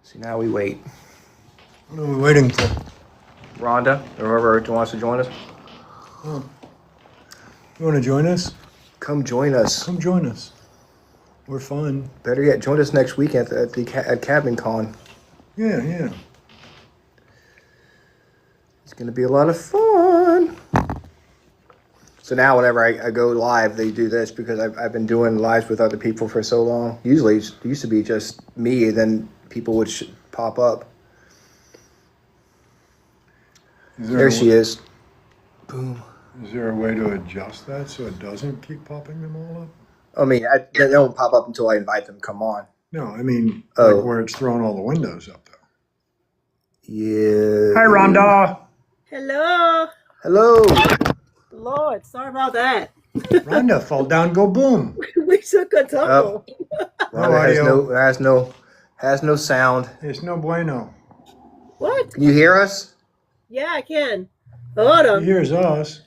See, now we wait. What are we waiting for? Rhonda, or whoever wants to join us. Oh. You want to join us? Come join us. Come join us. We're fun. Better yet, join us next weekend at Cabin Con. Yeah. It's going to be a lot of fun. So now whenever I go live, they do this because I've been doing lives with other people for so long. Usually it used to be just me, and then people would pop up. There she is. Boom. Is there a way to adjust that so it doesn't keep popping them all up? I mean, they don't pop up until I invite them to come on. No, I mean, like where it's throwing all the windows up, though. Yeah. Hi, Rhonda. Hello. Hello. Lord, sorry about that. Rhonda, fall down, go boom. We took a tumble. Rhonda has no sound. It's no bueno. What? Can you hear us? Yeah, I can. Hold on. He hears us.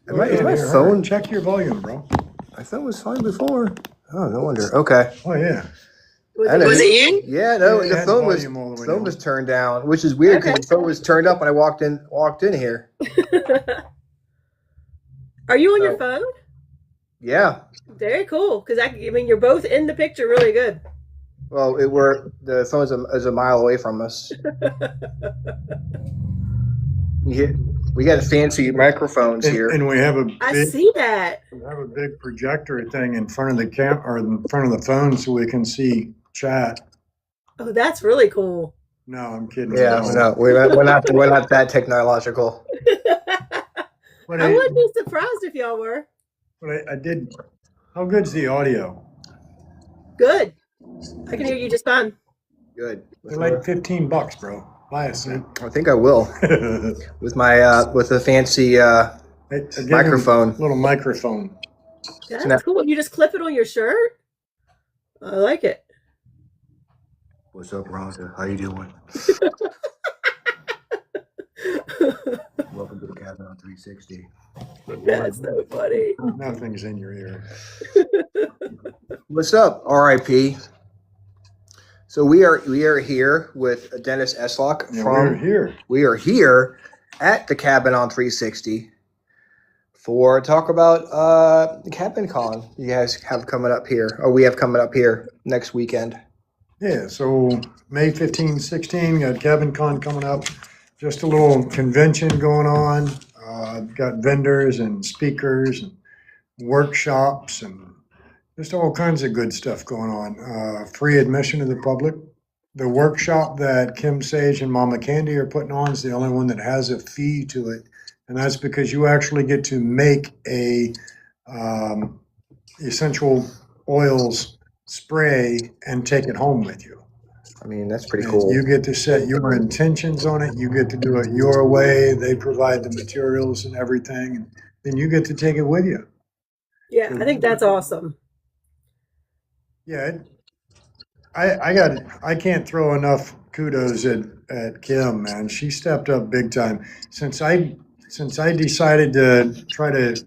Is my phone? Check your volume, bro. My phone was fine before. Oh, no wonder. Okay. Oh, yeah. Was it you? Yeah, no, Yeah, the phone was turned down, which is weird because the phone was turned up when I walked in here. Are you on your phone? Yeah. Very cool, because I mean you're both in the picture really good. Well, the phone is a mile away from us. We got fancy microphones here, and we have I see that. We have a big projector thing in front of the or in front of the phone so we can see chat. Oh, that's really cool. No, I'm kidding. Yeah, no, we're not that technological. I wouldn't be surprised if y'all were. But I did. How good's the audio? Good. I can hear you just fine. Good. They're like $15, bro. Buy a suit. I think I will. with the fancy microphone. Little microphone. That's cool. You just clip it on your shirt? I like it. What's up, Rhonda? How you doing? Welcome to the Cabin on 360. That's so funny. Nothing's in your ear. What's up, RIP? So we are here with Dennis Estlock. We are here at the Cabin on 360 for talk about the Cabin Con you guys have coming up here, or we have coming up here next weekend. Yeah, so May 15, 16, got Cabin Con coming up. Just a little convention going on. Got vendors and speakers and workshops and just all kinds of good stuff going on. Free admission to the public. The workshop that Kim Sage and Mama Candy are putting on is the only one that has a fee to it. And that's because you actually get to make a essential oils spray and take it home with you. I mean, that's pretty cool. You get to set your intentions on it. You get to do it your way. They provide the materials and everything. And then you get to take it with you. Yeah, I think that's awesome. Yeah, I can't throw enough kudos at Kim, man. She stepped up big time. Since I decided to try to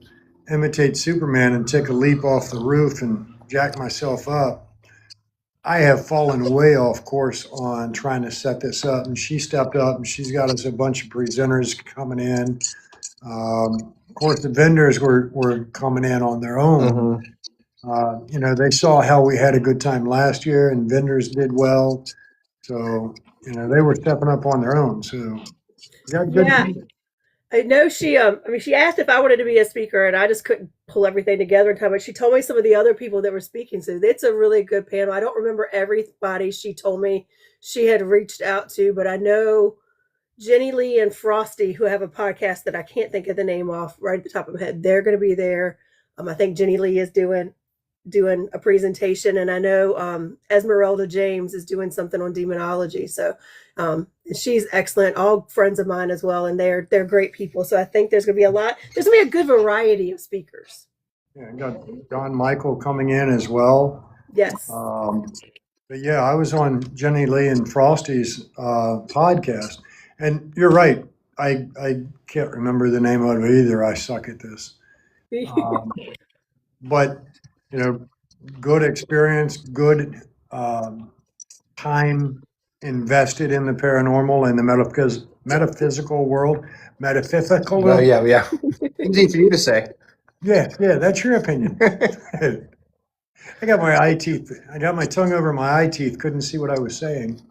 imitate Superman and take a leap off the roof and jack myself up, I have fallen way off course on trying to set this up, and she stepped up, and she's got us a bunch of presenters coming in. Of course, the vendors were coming in on their own. Mm-hmm. They saw how we had a good time last year, and vendors did well. So, they were stepping up on their own. So, we got good people. I know she asked if I wanted to be a speaker, and I just couldn't pull everything together in time, but she told me some of the other people that were speaking. So it's a really good panel. I don't remember everybody she told me she had reached out to, but I know Jenny Lee and Frosty, who have a podcast that I can't think of the name off right at the top of my head. They're going to be there. I think Jenny Lee is doing a presentation, and I know Esmeralda James is doing something on demonology. So she's excellent, all friends of mine as well, and they're great people. So I think there's gonna be a good variety of speakers. Yeah, I got Don Michael coming in as well. Yes. But yeah, I was on Jenny Lee and Frosty's podcast, and you're right. I can't remember the name of it either. I suck at this. But good experience, good time invested in the paranormal and the metaphysical world. Metaphysical. Oh, yeah. Easy for you to say. Yeah, that's your opinion. I got my eye teeth. I got my tongue over my eye teeth. Couldn't see what I was saying.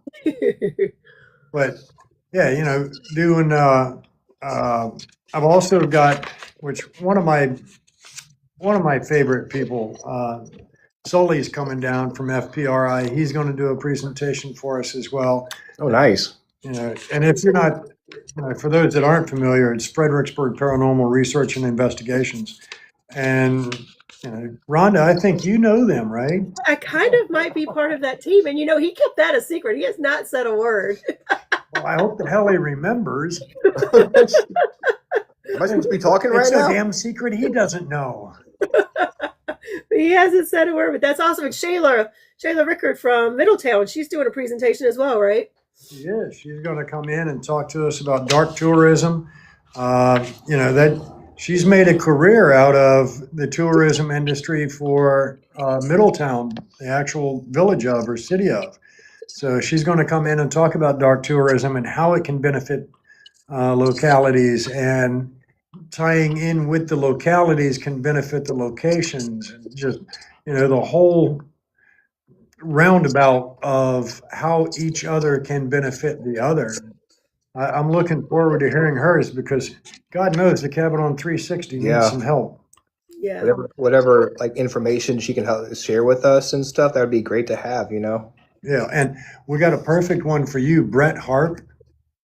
But yeah, doing. I've also got, which one of my favorite people, Sully's coming down from FPRI. He's going to do a presentation for us as well. Oh, nice. And if you're not, for those that aren't familiar, it's Fredericksburg Paranormal Research and Investigations. And Rhonda, I think you know them, right? I kind of might be part of that team. And, he kept that a secret. He has not said a word. Well, I hope the hell he remembers. Am I supposed to be talking right now? It's a damn secret he doesn't know. He hasn't said a word, but that's awesome. And Shayla Rickard from Middletown, she's doing a presentation as well, right? She is. She's going to come in and talk to us about dark tourism. That she's made a career out of the tourism industry for Middletown, the actual village of or city of. So she's going to come in and talk about dark tourism and how it can benefit localities, and tying in with the localities can benefit the locations. Just, the whole roundabout of how each other can benefit the other. I'm looking forward to hearing hers, because God knows the Cabin on 360 needs some help. Yeah. Whatever like information she can help share with us and stuff, that would be great to have, Yeah, and we got a perfect one for you. Brett Harp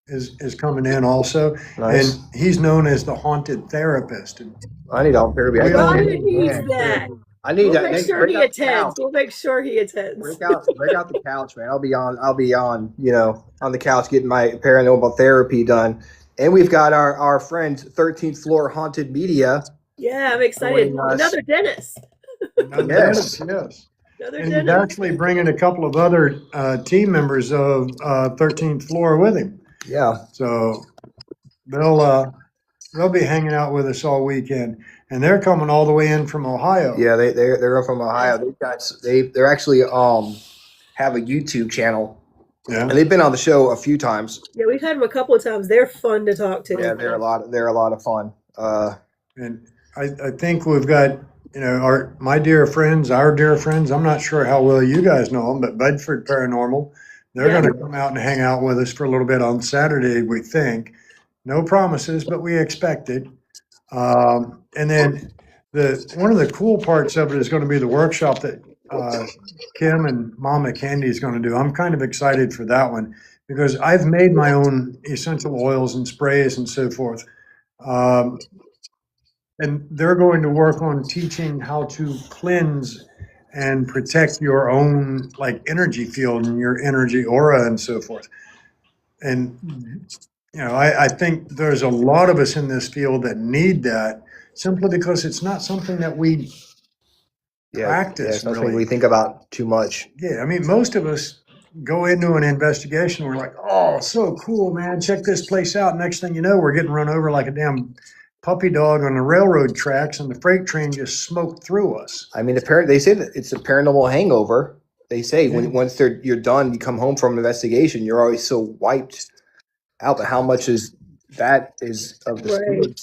is coming in also. Nice. And he's known as the haunted therapist. And I need all therapy. Rhonda needs that. I need that. We'll make sure he attends. We'll make sure he attends. Break out the couch, man. I'll be on, on the couch getting my paranormal therapy done. And we've got our friend 13th Floor Haunted Media. Yeah, I'm excited. Another Dennis. Yes. And he's actually bringing a couple of other team members of 13th Floor with him. Yeah. So they'll be hanging out with us all weekend, and they're coming all the way in from Ohio. Yeah, they're from Ohio. They're actually have a YouTube channel. Yeah. And they've been on the show a few times. Yeah, we've had them a couple of times. They're fun to talk to. Yeah, they're a lot of fun. And I think we've got our dear friends. I'm not sure how well you guys know them, but Bedford Paranormal. They're going to come out and hang out with us for a little bit on Saturday, we think. No promises, but we expect it. And then one of the cool parts of it is going to be the workshop that Kim and Mama Candy is going to do. I'm kind of excited for that one, because I've made my own essential oils and sprays and so forth. And they're going to work on teaching how to cleanse and protect your own energy field and your energy aura and so forth. And, I think there's a lot of us in this field that need that, simply because it's not something that we practice. It's not something we think about too much. Yeah, I mean, most of us go into an investigation, we're like, oh, so cool, man, check this place out. Next thing you know, we're getting run over like a damn puppy dog on the railroad tracks, and the freight train just smoked through us. I mean, they say that it's a paranormal hangover. They say once you're done, you come home from an investigation, you're always so wiped out. But how much is of the right.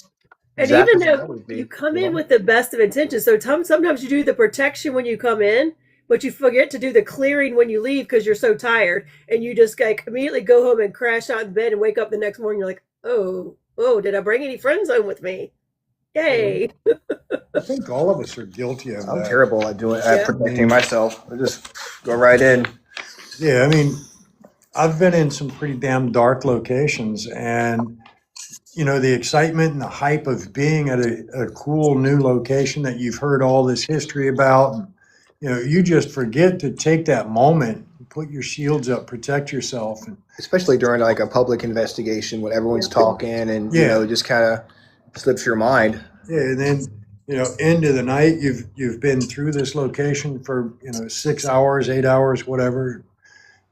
And even though you come in with the best of intentions, so sometimes you do the protection when you come in, but you forget to do the clearing when you leave because you're so tired, and you just immediately go home and crash out in bed and wake up the next morning. You're like, oh, did I bring any friends home with me? Yay. I think all of us are guilty of that. I'm terrible at protecting myself. I just go right in. Yeah, I mean, I've been in some pretty damn dark locations, and the excitement and the hype of being at a cool new location that you've heard all this history about, and, you just forget to take that moment, put your shields up, protect yourself. Especially during a public investigation when everyone's talking and, just kind of slips your mind. Yeah, and then, into the night, you've been through this location for, 6 hours, 8 hours, whatever.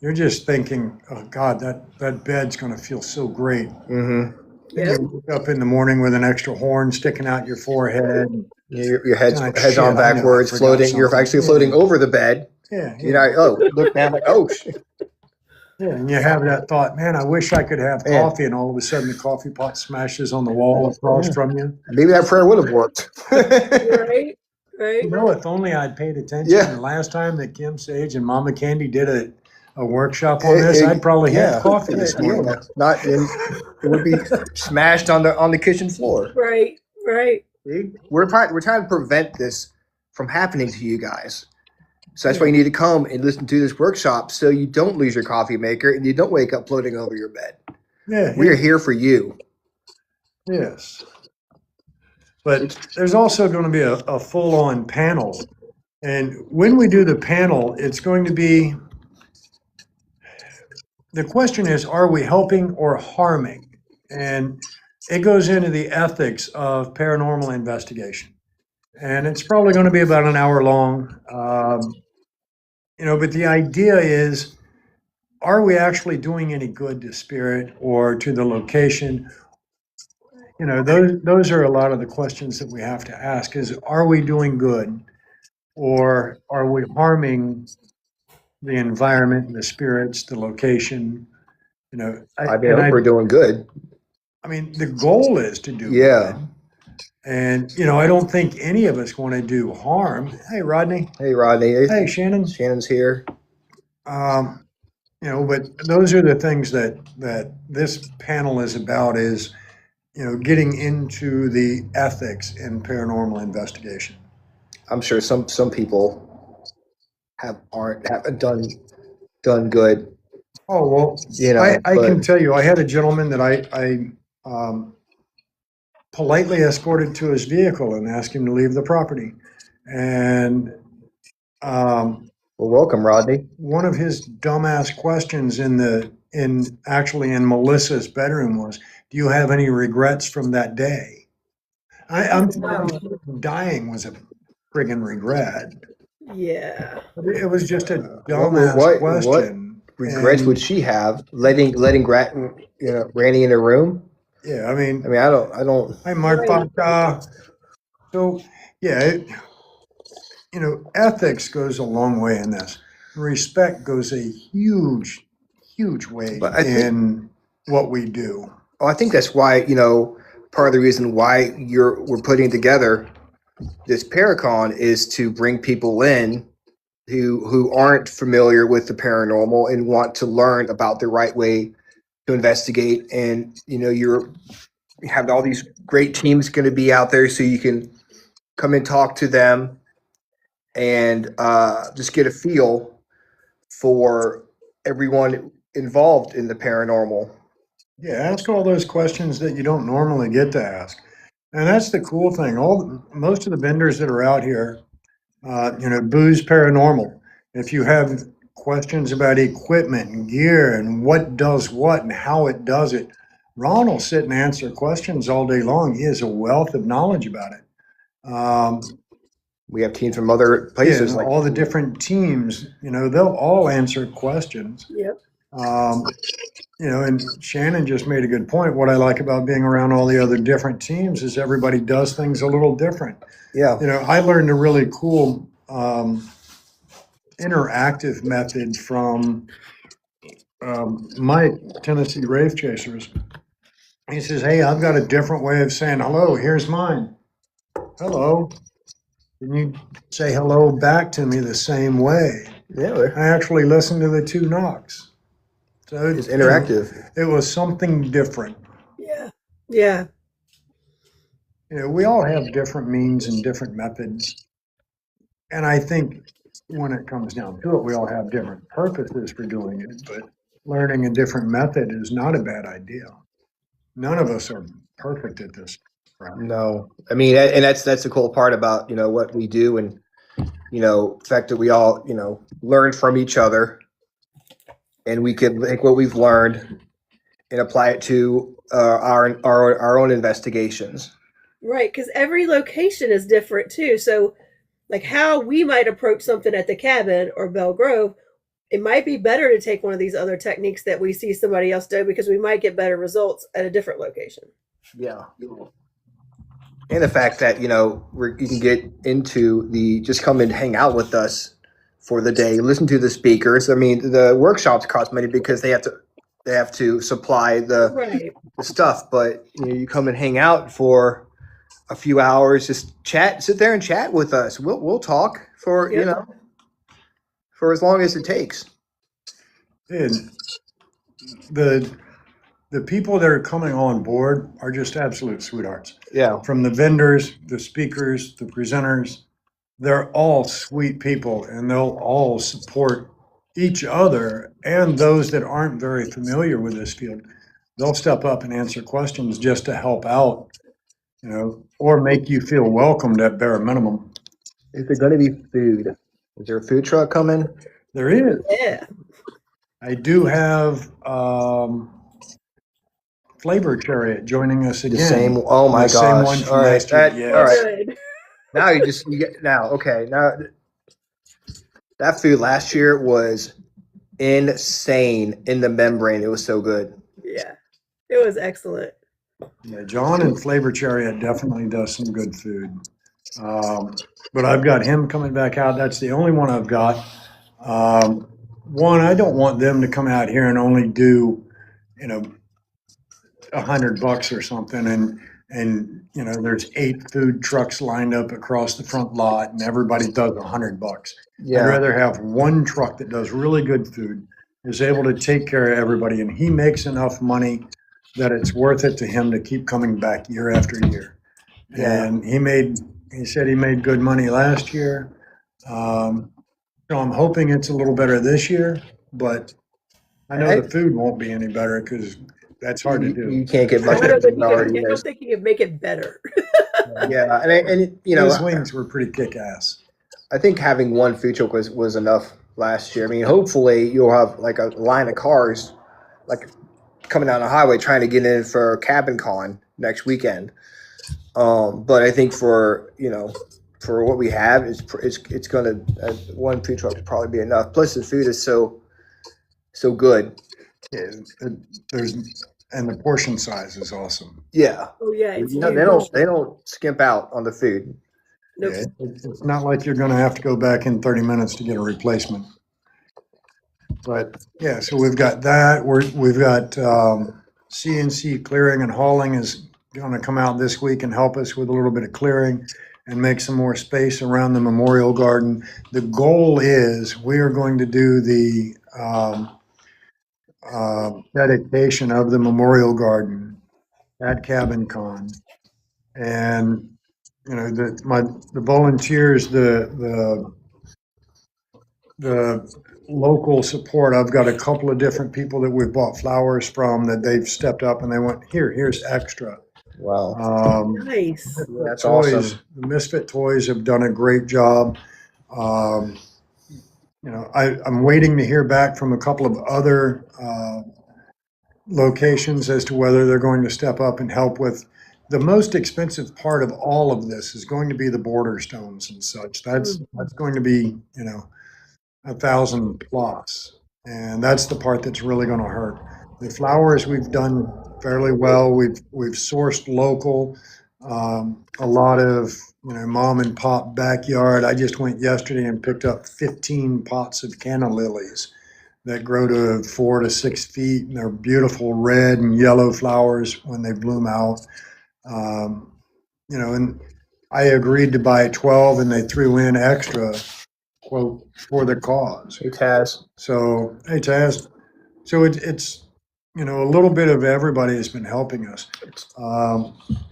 You're just thinking, oh, God, that bed's going to feel so great. Mm-hmm. Yeah. You wake up in the morning with an extra horn sticking out your forehead. Your head's on backwards, floating. You're actually floating over the bed. Yeah. Look down like, oh, shit. Yeah, and you have that thought, man, I wish I could have coffee, and all of a sudden the coffee pot smashes on the wall across from you. Maybe that prayer would have worked. Right. Right. You know, if only I'd paid attention. Yeah. The last time that Kim Sage and Mama Candy did a workshop on this, I'd probably have coffee this morning. It would be smashed on the kitchen floor. Right. Right. See? We're trying to prevent this from happening to you guys. So that's why you need to come and listen to this workshop, so you don't lose your coffee maker and you don't wake up floating over your bed. Yeah, we are here for you. Yes. But there's also going to be a full-on panel. And when we do the panel, it's going to be, the question is, are we helping or harming? And it goes into the ethics of paranormal investigation. And it's probably going to be about an hour long. But the idea is, are we actually doing any good to spirit or to the location? Those are a lot of the questions that we have to ask is, are we doing good, or are we harming the environment, the spirits, the location? I hope we're doing good. I mean, the goal is to do good. And, I don't think any of us want to do harm. Hey, Rodney. Hey, Rodney. Hey, Shannon. Shannon's here. But those are the things that this panel is about, is, getting into the ethics in paranormal investigation. I'm sure some people haven't done good. Oh, well, I can tell you, I had a gentleman that I politely escorted to his vehicle and asked him to leave the property. And well, welcome, Rodney. One of his dumbass questions in Melissa's bedroom was, do you have any regrets from that day? I'm dying was a friggin' regret. Yeah. It was just a dumbass question. What regrets would she have? Letting Randy in her room? Yeah, I mean, I don't. Hi, Mark. So, yeah, ethics goes a long way in this. Respect goes a huge, huge way in what we do. I think that's why, part of the reason why we're putting together this Paracon is to bring people in who aren't familiar with the paranormal and want to learn about the right way to investigate. And, you have all these great teams going to be out there, so you can come and talk to them and just get a feel for everyone involved in the paranormal. Yeah, ask all those questions that you don't normally get to ask. And that's the cool thing. Most of the vendors that are out here, Booze Paranormal, if you have questions about equipment and gear and what does what and how it does it, Ron will sit and answer questions all day long. He has a wealth of knowledge about it. We have teams from other places. Like all the different teams, they'll all answer questions. Yep. And Shannon just made a good point. What I like about being around all the other different teams is everybody does things a little different. Yeah. I learned a really cool interactive method from Mike, Tennessee Wraith Chasers. He says, hey, I've got a different way of saying hello. Here's mine. Hello. Can you say hello back to me the same way? Yeah. I actually listened to the two knocks. So it's interactive. It was something different. Yeah. Yeah. We all have different means and different methods. And I think when it comes down to it, we all have different purposes for doing it. But learning a different method is not a bad idea. None of us are perfect at this. Right? No. And that's the cool part about, what we do, and, the fact that we all, learn from each other, and we can take what we've learned and apply it to our own investigations. Right, because every location is different too. So, like how we might approach something at the cabin or Belle Grove, it might be better to take one of these other techniques that we see somebody else do, because we might get better results at a different location. Yeah. And the fact that, you can get into just come and hang out with us for the day. Listen to the speakers. I mean, the workshops cost money because they have to supply the stuff. But you come and hang out for a few hours, just sit there and chat with us. We'll talk for for as long as it takes. And the people that are coming on board are just absolute sweethearts. Yeah. From the vendors, the speakers, the presenters, they're all sweet people, and they'll all support each other and those that aren't very familiar with this field. They'll step up and answer questions just to help out, or make you feel welcomed at bare minimum. Is there going to be food? Is there a food truck coming? There is. Yeah. I do have Flavor Chariot joining us again. The same. Oh my gosh! Same one from last year. Yeah. All right. Now now that food last year was insane in the membrane. It was so good. Yeah, it was excellent. Yeah, John and Flavor Chariot definitely does some good food. But I've got him coming back out. That's the only one I've got. One, I don't want them to come out here and only do, $100 or something, and there's 8 food trucks lined up across the front lot, and everybody does $100. Yeah. I'd rather have one truck that does really good food, is able to take care of everybody, and he makes enough money that it's worth it to him to keep coming back year after year. Yeah. And he said he made good money last year. So I'm hoping it's a little better this year, but I know the food won't be any better because that's hard to do. You can't get much. I don't think you can make it better. Yeah, and his wings were pretty kick-ass. I think having one food truck was enough last year. I mean, hopefully you'll have like a line of cars like coming down the highway trying to get in for Cabin Con next weekend. But I think for what we have, it's gonna one food truck would probably be enough. Plus the food is so good. Yeah, and the portion size is awesome. Yeah. Oh yeah. They don't skimp out on the food. Nope. Yeah, it's not like you're going to have to go back in 30 minutes to get a replacement. But yeah, so we've got that. We've got CNC clearing and hauling is going to come out this week and help us with a little bit of clearing and make some more space around the memorial garden. The goal is we are going to do the dedication of the memorial garden at Cabin Con, and the volunteers, the local support. I've got a couple of different people that we've bought flowers from that they've stepped up and they went, here's extra. Wow. Nice. That's toys, awesome. The Misfit Toys have done a great job. I'm waiting to hear back from a couple of other locations as to whether they're going to step up and help with. The most expensive part of all of this is going to be the border stones and such. That's going to be, $1,000+, and that's the part that's really going to hurt. The flowers we've done fairly well. We've sourced local, a lot of mom and pop backyard. I just went yesterday and picked up 15 pots of canna lilies that grow to 4 to 6 feet, and they're beautiful red and yellow flowers when they bloom out. And I agreed to buy 12, and they threw in extra, quote, for the cause. Hey, Taz. So, hey, Taz. So it's a little bit of everybody has been helping us.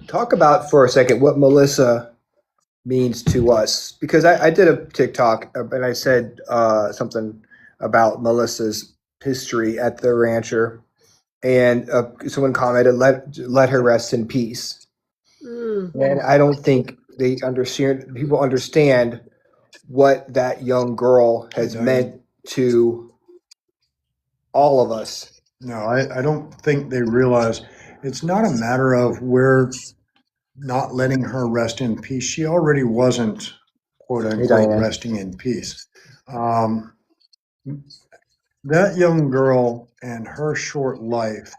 Talk about for a second what Melissa means to us, because I did a TikTok and I said something about Melissa's history at the rancher, and someone commented, let her rest in peace. And I don't think people understand what that young girl has meant to all of us. No, I don't think they realize it's not a matter of we're not letting her rest in peace. She already wasn't, quote unquote, resting in peace. That young girl and her short life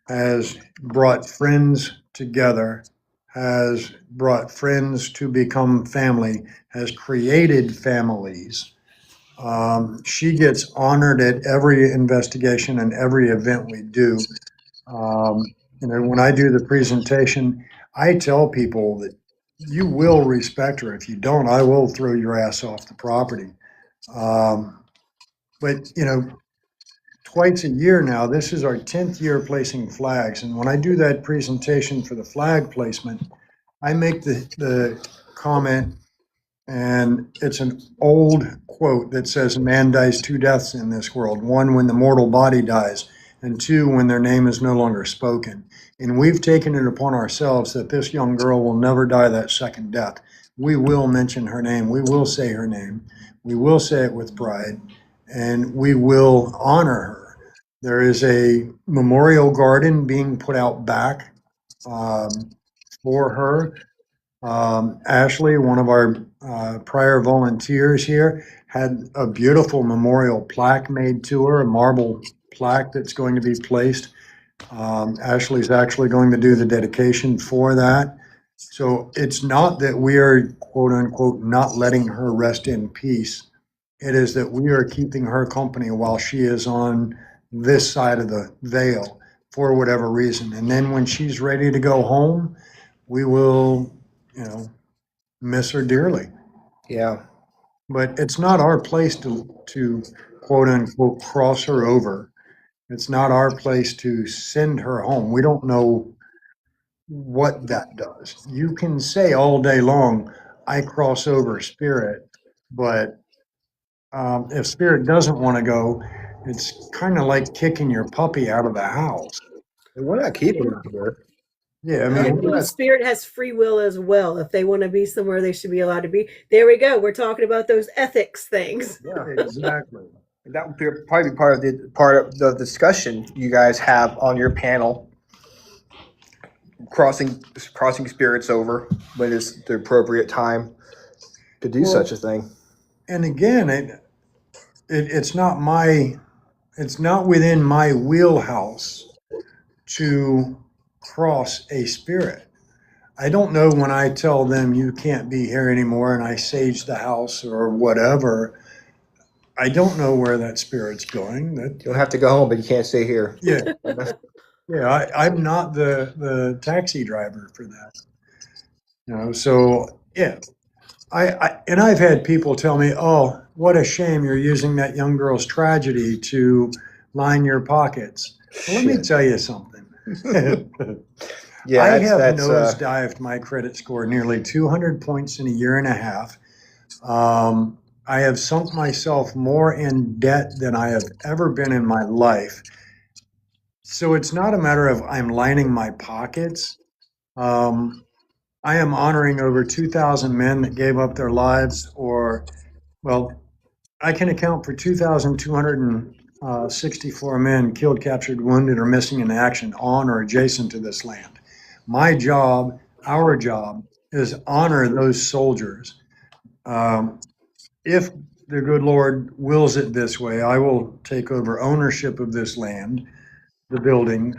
has brought friends together, has brought friends to become family, has created families. She gets honored at every investigation and every event we do. When I do the presentation, I tell people that you will respect her. If you don't, I will throw your ass off the property. But twice a year now, this is our 10th year placing flags. And when I do that presentation for the flag placement, I make the comment, and it's an old quote that says, "A man dies two deaths in this world. One, when the mortal body dies, and two, when their name is no longer spoken." And we've taken it upon ourselves that this young girl will never die that second death. We will mention her name. We will say her name. We will say it with pride, and we will honor her. There is a memorial garden being put out back for her. Ashley, one of our prior volunteers here, had a beautiful memorial plaque made to her, a marble plaque that's going to be placed. Ashley's actually going to do the dedication for that. So it's not that we are, quote unquote, not letting her rest in peace. It is that we are keeping her company while she is on this side of the veil for whatever reason. And then when she's ready to go home, we will, miss her dearly. Yeah. But it's not our place to quote unquote cross her over. It's not our place to send her home. We don't know what that does. You can say all day long, "I cross over spirit," but if spirit doesn't want to go, it's kind of like kicking your puppy out of the house. And we're not keeping her here. Yeah, The spirit has free will as well. If they want to be somewhere, they should be allowed to be. There we go. We're talking about those ethics things. Yeah, exactly. That would probably be part of the discussion you guys have on your panel. Crossing spirits over when it's the appropriate time to do such a thing. And again, it's not within my wheelhouse to cross a spirit. I don't know when I tell them you can't be here anymore and I sage the house or whatever. I don't know where that spirit's going. You'll have to go home, but you can't stay here. Yeah. Yeah, I'm not the taxi driver for that. So yeah. I've had people tell me, "Oh, what a shame you're using that young girl's tragedy to line your pockets." Well, let me tell you something. Yeah, I have nosedived my credit score nearly 200 points in a year and a half. I have sunk myself more in debt than I have ever been in my life. So it's not a matter of I'm lining my pockets. I am honoring over 2,000 men that gave up their lives, I can account for 2,264 men killed, captured, wounded, or missing in action on or adjacent to this land. My job, our job, is honor those soldiers. If the good Lord wills it this way, I will take over ownership of this land, the building,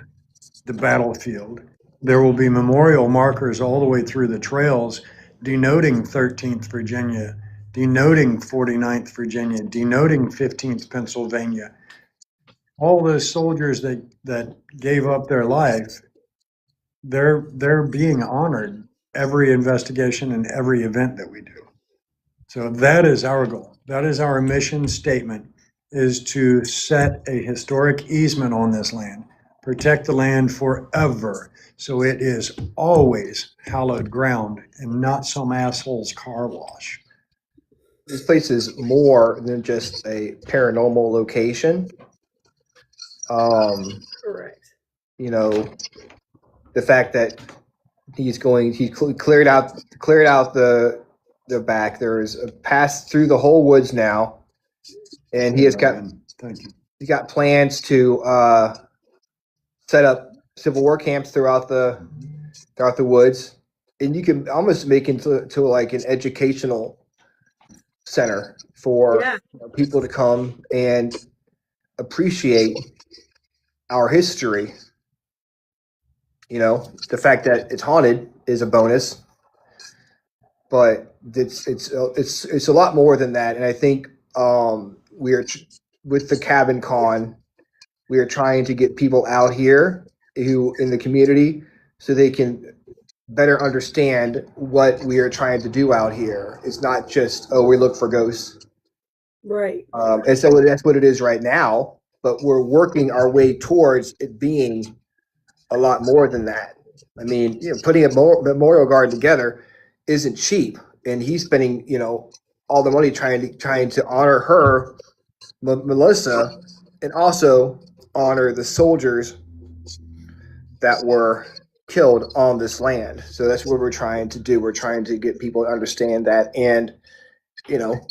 the battlefield. There will be memorial markers all the way through the trails denoting 13th Virginia, denoting 49th Virginia, denoting 15th Pennsylvania. All those soldiers that gave up their life, they're being honored every investigation and every event that we do. So that is our goal. That is our mission statement, is to set a historic easement on this land, protect the land forever, so it is always hallowed ground and not some asshole's car wash. This place is more than just a paranormal location. Correct. The fact that he cleared out the back. There is a pass through the whole woods now, and he has got he's got plans to set up Civil War camps throughout the woods, and you can almost make it to like an educational center for people to come and appreciate our history. The fact that it's haunted is a bonus, but it's a lot more than that. And I think we are with the Cabin Con. We are trying to get people out here who in the community so they can better understand what we are trying to do out here. It's not just, oh, we look for ghosts. Right. And so that's what it is right now. But we're working our way towards it being a lot more than that. I mean, putting a memorial garden together isn't cheap, and he's spending, all the money trying to honor her, Melissa, and also honor the soldiers that were killed on this land. So that's what we're trying to do. We're trying to get people to understand that, and come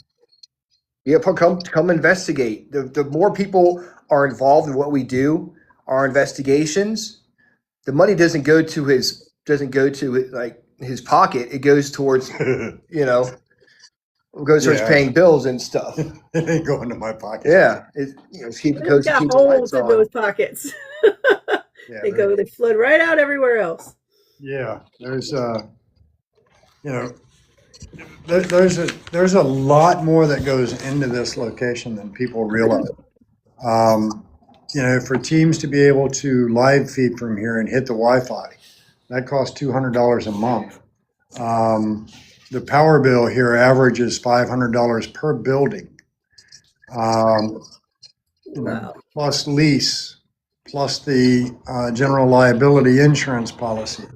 investigate. The more people are involved in what we do, our investigations, the money doesn't go to his pocket. It goes towards paying bills and stuff. It ain't going to my pocket. Yeah, keep They've got the holes lights in on. those pockets. Yeah, they flood right out everywhere else. Yeah, there's there's a lot more that goes into this location than people realize. For teams to be able to live feed from here and hit the Wi-Fi, that costs $200 a month. The power bill here averages $500 per building. Wow. Plus lease, plus the general liability insurance policy.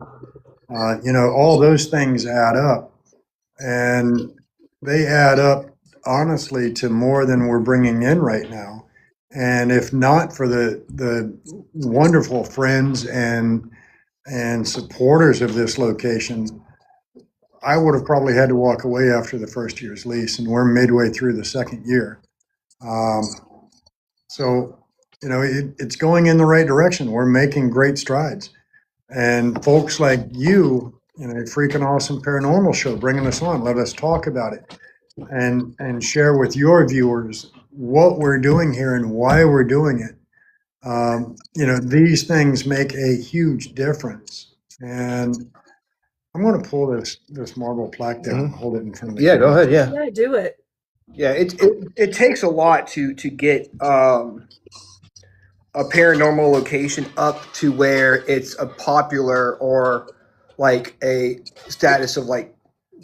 All those things add up, and they add up honestly to more than we're bringing in right now. And if not for the wonderful friends and supporters of this location, I would have probably had to walk away after the first year's lease, and we're midway through the second year. So it's going in the right direction. We're making great strides. And folks like you, Freakin Awesome Paranormal Show, bringing us on, let us talk about it and share with your viewers what we're doing here and why we're doing it. These things make a huge difference. And I'm going to pull this marble plaque down and hold it in front of the Yeah, camera. go ahead. Yeah. Yeah, do it. Yeah, it takes a lot to get a paranormal location up to where it's a popular or like a status of like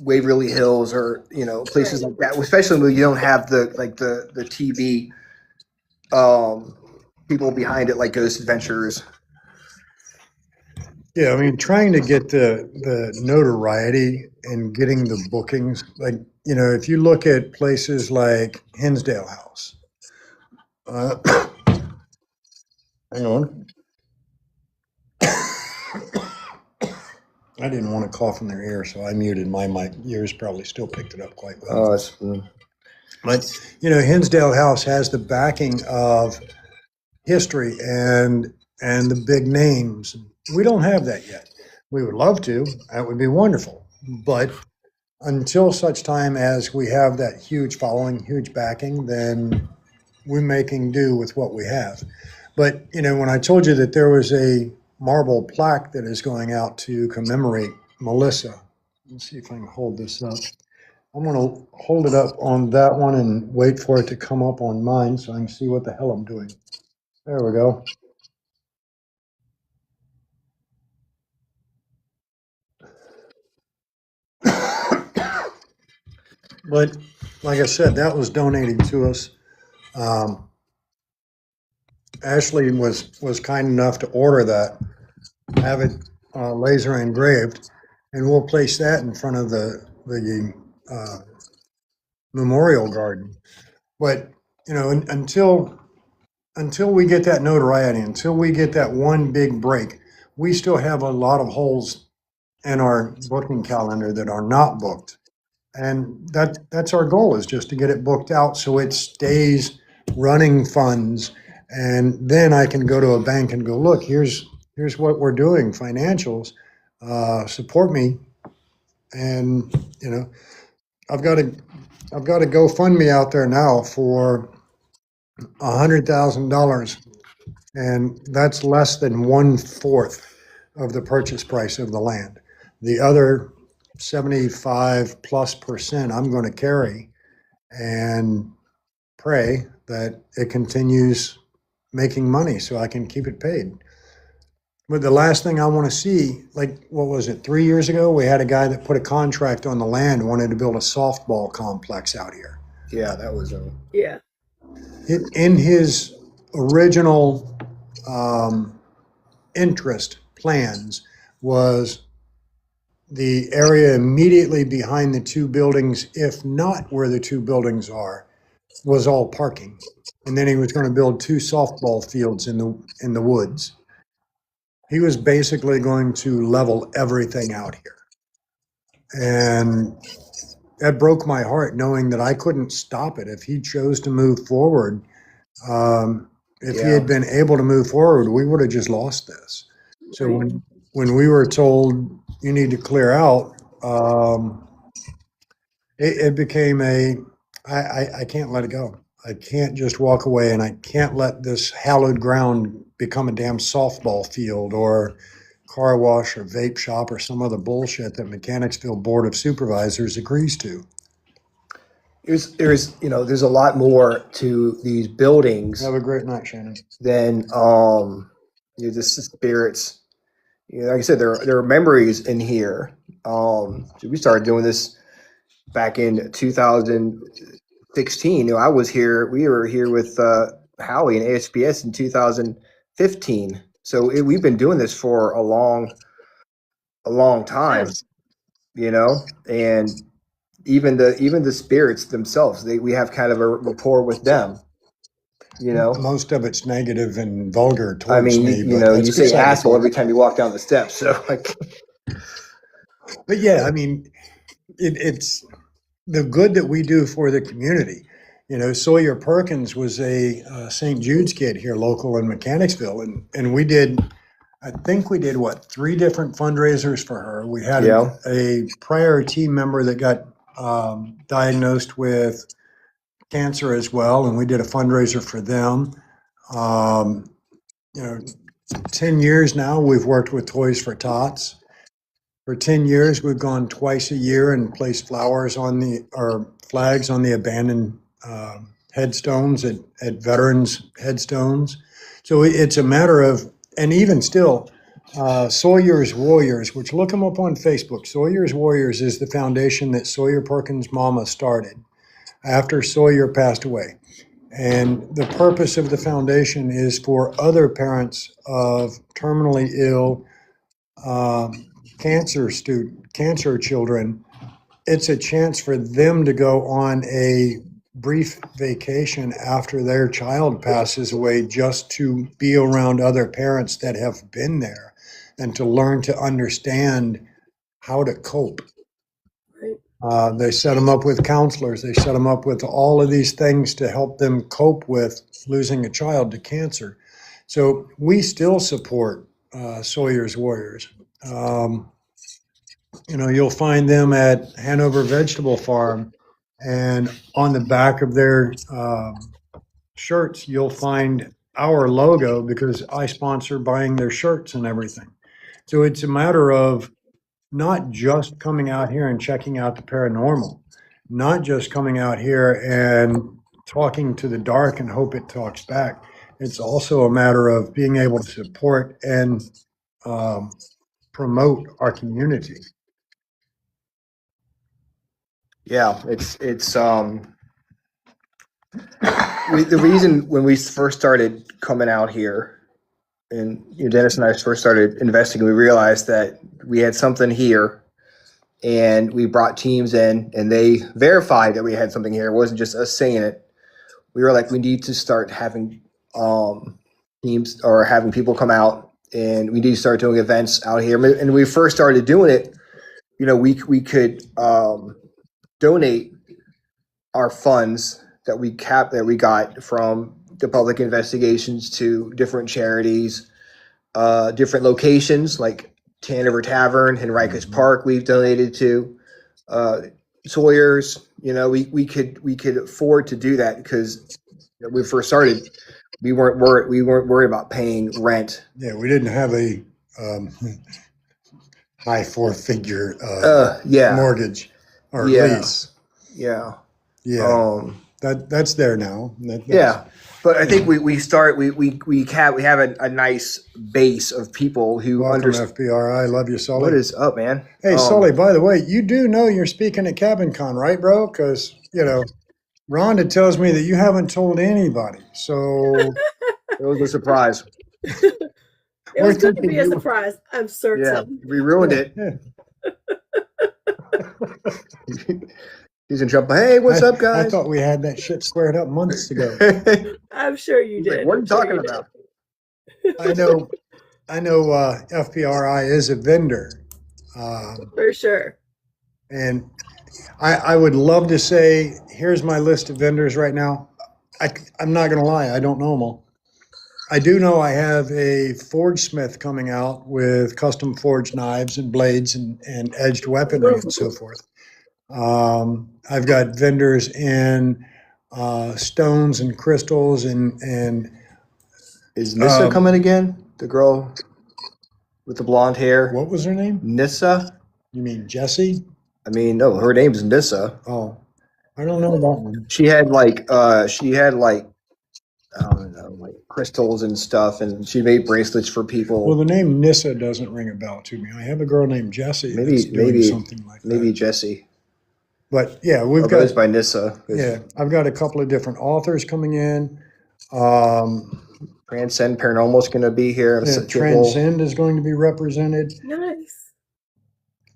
Waverly Hills or places like that, especially when you don't have the TV people behind it like Ghost Adventures. Yeah, I mean, trying to get the notoriety and getting the bookings, like, if you look at places like Hinsdale House, hang on. I didn't want to cough in their ear, so I muted my mic. Yours probably still picked it up quite well. But, Hinsdale House has the backing of history and the big names. We don't have that yet. We would love to. That would be wonderful. But until such time as we have that huge following, huge backing, then we're making do with what we have. But, when I told you that there was a marble plaque that is going out to commemorate Melissa, let's see if I can hold this up. I'm going to hold it up on that one and wait for it to come up on mine so I can see what the hell I'm doing. There we go. But like I said, that was donated to us. Ashley was kind enough to order that, have it laser engraved, and we'll place that in front of the memorial garden. But until we get that notoriety, until we get that one big break, we still have a lot of holes in our booking calendar that are not booked. And that's our goal, is just to get it booked out so it stays running funds. And then I can go to a bank and go, look, here's what we're doing, financials, support me. And, I've got a GoFundMe out there now for $100,000. And that's less than 1/4 of the purchase price of the land. The other 75+% I'm going to carry, and pray that it continues making money so I can keep it paid. But the last thing I want to see, like, what was it, 3 years ago, we had a guy that put a contract on the land, wanted to build a softball complex out here. Yeah, that was Yeah. In his original interest plans was the area immediately behind the two buildings, if not where the two buildings are, was all parking. And then he was going to build 2 softball fields in the woods. He was basically going to level everything out here. And that broke my heart, knowing that I couldn't stop it. If he chose to move forward, if he had been able to move forward, we would have just lost this. So when we were told you need to clear out, it became I can't let it go. I can't just walk away, and I can't let this hallowed ground become a damn softball field or car wash or vape shop or some other bullshit that Mechanicsville Board of Supervisors agrees to. there's there's a lot more to these buildings. Have a great night, Shannon. Than the spirits. Like I said, there are memories in here. So we started doing this back in 2016. I was here. We were here with Howie and ASPS in 2015. So we've been doing this for a long time. And even the spirits themselves, we have kind of a rapport with them. Most of it's negative and vulgar towards me. You say asshole every time you walk down the steps. So but yeah, it's the good that we do for the community. Sawyer Perkins was a St. Jude's kid here, local in Mechanicsville, and we did 3 different fundraisers for her. We had a prior team member that got diagnosed with cancer as well, and we did a fundraiser for them. 10 years now we've worked with Toys for Tots. For 10 years we've gone twice a year and placed flags on the abandoned headstones at veterans headstones. So it's a matter of, and even still, Sawyer's Warriors, which look them up on Facebook. Sawyer's Warriors is the foundation that Sawyer Perkins' mama started after Sawyer passed away. And the purpose of the foundation is for other parents of terminally ill cancer children. It's a chance for them to go on a brief vacation after their child passes away, just to be around other parents that have been there and to learn to understand how to cope. They set them up with counselors. They set them up with all of these things to help them cope with losing a child to cancer. So we still support Sawyer's Warriors. You'll find them at Hanover Vegetable Farm, and on the back of their shirts, you'll find our logo, because I sponsor buying their shirts and everything. So it's a matter of not just coming out here and checking out the paranormal, not just coming out here and talking to the dark and hope it talks back. It's also a matter of being able to support and promote our community. Yeah, it's the reason when we first started coming out here, and Dennis and I first started investing, we realized that we had something here, and we brought teams in, and they verified that we had something here. It wasn't just us saying it. We were like, we need to start having teams or having people come out, and we need to start doing events out here. And when we first started doing it, we could donate our funds that we got from the public investigations to different charities, different locations like Tanover Tavern, Henricus Park. We've donated to Sawyer's. We could afford to do that because when we first started, we weren't worried about paying rent. Yeah, we didn't have a high 4-figure mortgage or lease. Yeah. Yeah. that's there now. Yeah, but I think we have a nice base of people who Welcome, understand. FBRI. Love you, Sully. What is up, man? Hey, Sully, by the way, you do know you're speaking at Cabin Con, right, bro? Because, Rhonda tells me that you haven't told anybody. So it was a surprise. It was good to be a surprise. I'm certain. Yeah, we ruined it. Yeah. He's in trouble. Hey, what's up, guys? I thought we had that shit squared up months ago. I'm sure you did. Like, what are you talking about? I know FPRI is a vendor. For sure. And I would love to say, here's my list of vendors right now. I'm not going to lie, I don't know them all. I do know I have a forge smith coming out with custom forged knives and blades and edged weaponry and so forth. I've got vendors in stones and crystals and is Nissa coming again? The girl with the blonde hair. What was her name? Nissa. You mean Jessie? I mean, no, her name's Nissa. Oh, I don't know that one. She had like I don't know, like crystals and stuff, and she made bracelets for people. Well, the name Nissa doesn't ring a bell to me. I have a girl named Jessie. Maybe something like that. Maybe Jessie. But yeah, we've got goes by Nissa. Yeah, I've got a couple of different authors coming in. Transcend Paranormal is going to be here. Yeah, Transcend is going to be represented. Nice.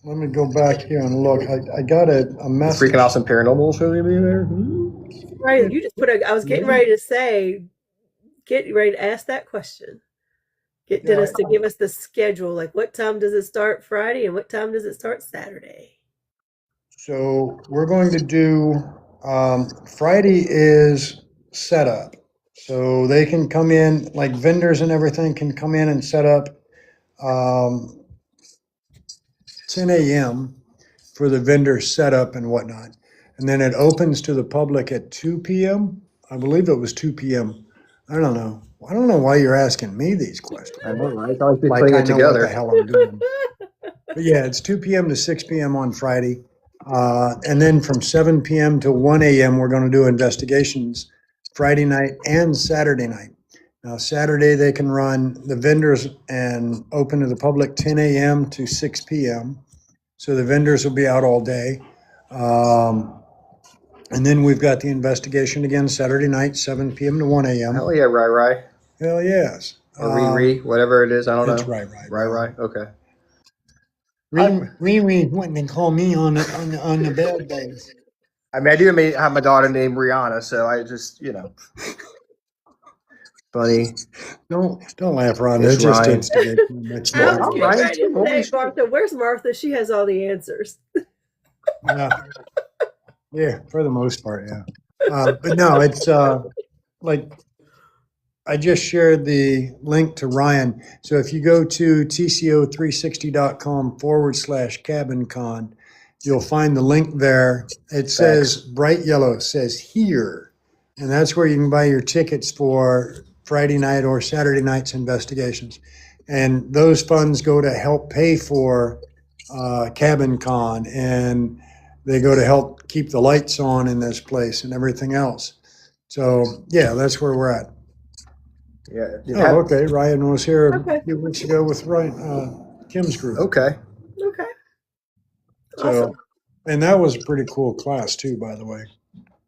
Let me go back here and look. I got a message. Freakin Awesome Paranormal Show going to be there. Right, you just I was getting ready to say, get ready to ask that question. Get Dennis to give us the schedule. Like, what time does it start Friday and what time does it start Saturday? So we're going to do Friday is setup. So they can come in, like vendors and everything can come in and set up 10 a.m. for the vendor setup and whatnot. And then it opens to the public at 2 p.m. I believe it was 2 p.m. I don't know. I don't know why you're asking me these questions. I know, right? I was Like putting I it know together. what the hell I'm doing. But yeah, it's 2 p.m. to 6 p.m. on Friday. And then from 7 p.m. to 1 a.m., we're going to do investigations Friday night and Saturday night. Now, Saturday, they can run the vendors and open to the public 10 a.m. to 6 p.m. So the vendors will be out all day. And then we've got the investigation again Saturday night, 7 p.m. to 1 a.m. Hell yeah, Rai. Hell yes. Or Riri, whatever it is. I don't know. It's Rai. Rai. Okay. Riri wouldn't they call me on the bad days. I mean, I do have my daughter named Rihanna, so I just, funny. Don't laugh, Ron. That's just instigation. I was getting ready to say, Martha, where's Martha? She has all the answers. Yeah, for the most part, yeah. But no, it's like I just shared the link to Ryan. So if you go to tco360.com/CabinCon, you'll find the link there. It says bright yellow, says here. And that's where you can buy your tickets for Friday night or Saturday night's investigations. And those funds go to help pay for Cabin Con, and they go to help keep the lights on in this place and everything else. So yeah, that's where we're at. Yeah. Oh, okay. Ryan was here a few weeks ago with Ryan, Kim's group. Okay. So, Awesome. and that was a pretty cool class too, by the way.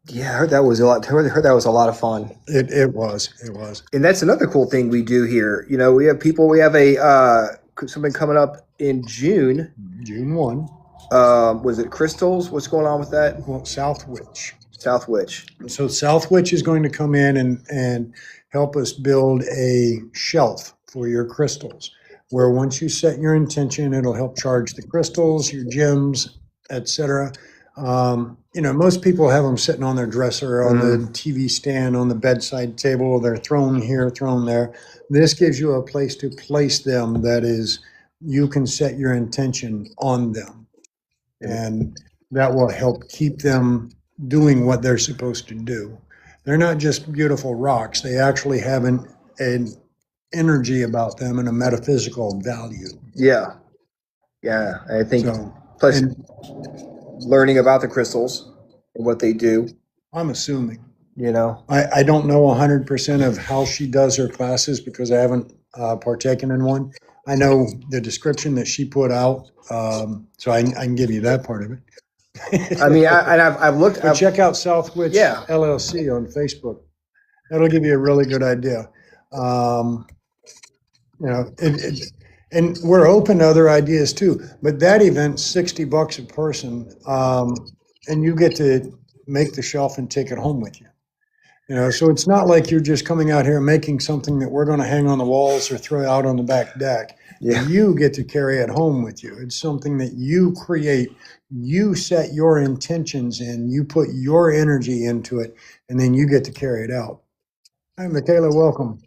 Yeah, I heard that was a lot. Heard that was a lot of fun. It was. And that's another cool thing we do here. We have people. We have something coming up in June. June 1. Was it crystals? What's going on with that? Well, Southwich. So Southwich is going to come in and help us build a shelf for your crystals, where once you set your intention, it'll help charge the crystals, your gems, etc. Most people have them sitting on their dresser, on the TV stand, on the bedside table. They're thrown here, thrown there. This gives you a place to place them that is, you can set your intention on them. And that will help keep them doing what they're supposed to do. They're not just beautiful rocks. They actually have an energy about them and a metaphysical value. Yeah. I think So, plus learning about the crystals and what they do. I'm assuming. You know, I don't know 100% of how she does her classes because I haven't partaken in one. I know the description that she put out, so I can give you that part of it. I mean, I've looked. But check out Southwich Yeah. LLC on Facebook. That'll give you a really good idea. You know, and we're open to other ideas too. But that event's $60 a person, and you get to make the shelf and take it home with you. You know, so it's not like you're just coming out here making something that we're going to hang on the walls or throw out on the back deck. Yeah. You get to carry it home with you. It's something that you create. You set your intentions in, you put your energy into it, and then you get to carry it out. Hi, Michaela, welcome.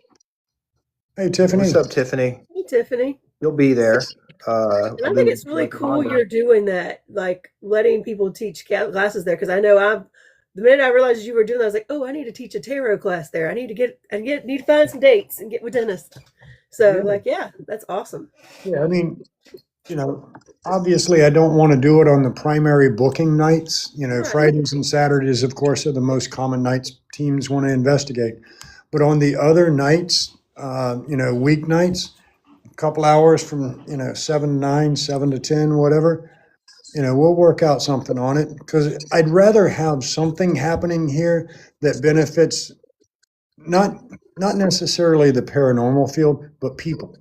Hey, Tiffany. What's up, Tiffany? Hey, Tiffany. You'll be there. I think it's really cool you're doing that, like letting people teach classes there. Because I know the minute I realized you were doing that, I was like, oh, I need to teach a tarot class there. I need to find some dates and get with Dennis. So yeah, that's awesome. Yeah, I mean, you know, obviously I don't want to do it on the primary booking nights. You know, Right. Fridays and Saturdays, of course, are the most common nights teams want to investigate. But on the other nights, you know, weeknights, a couple hours from, 7 to 9, 7 to 10, whatever, we'll work out something on it because I'd rather have something happening here that benefits not necessarily the paranormal field, but people.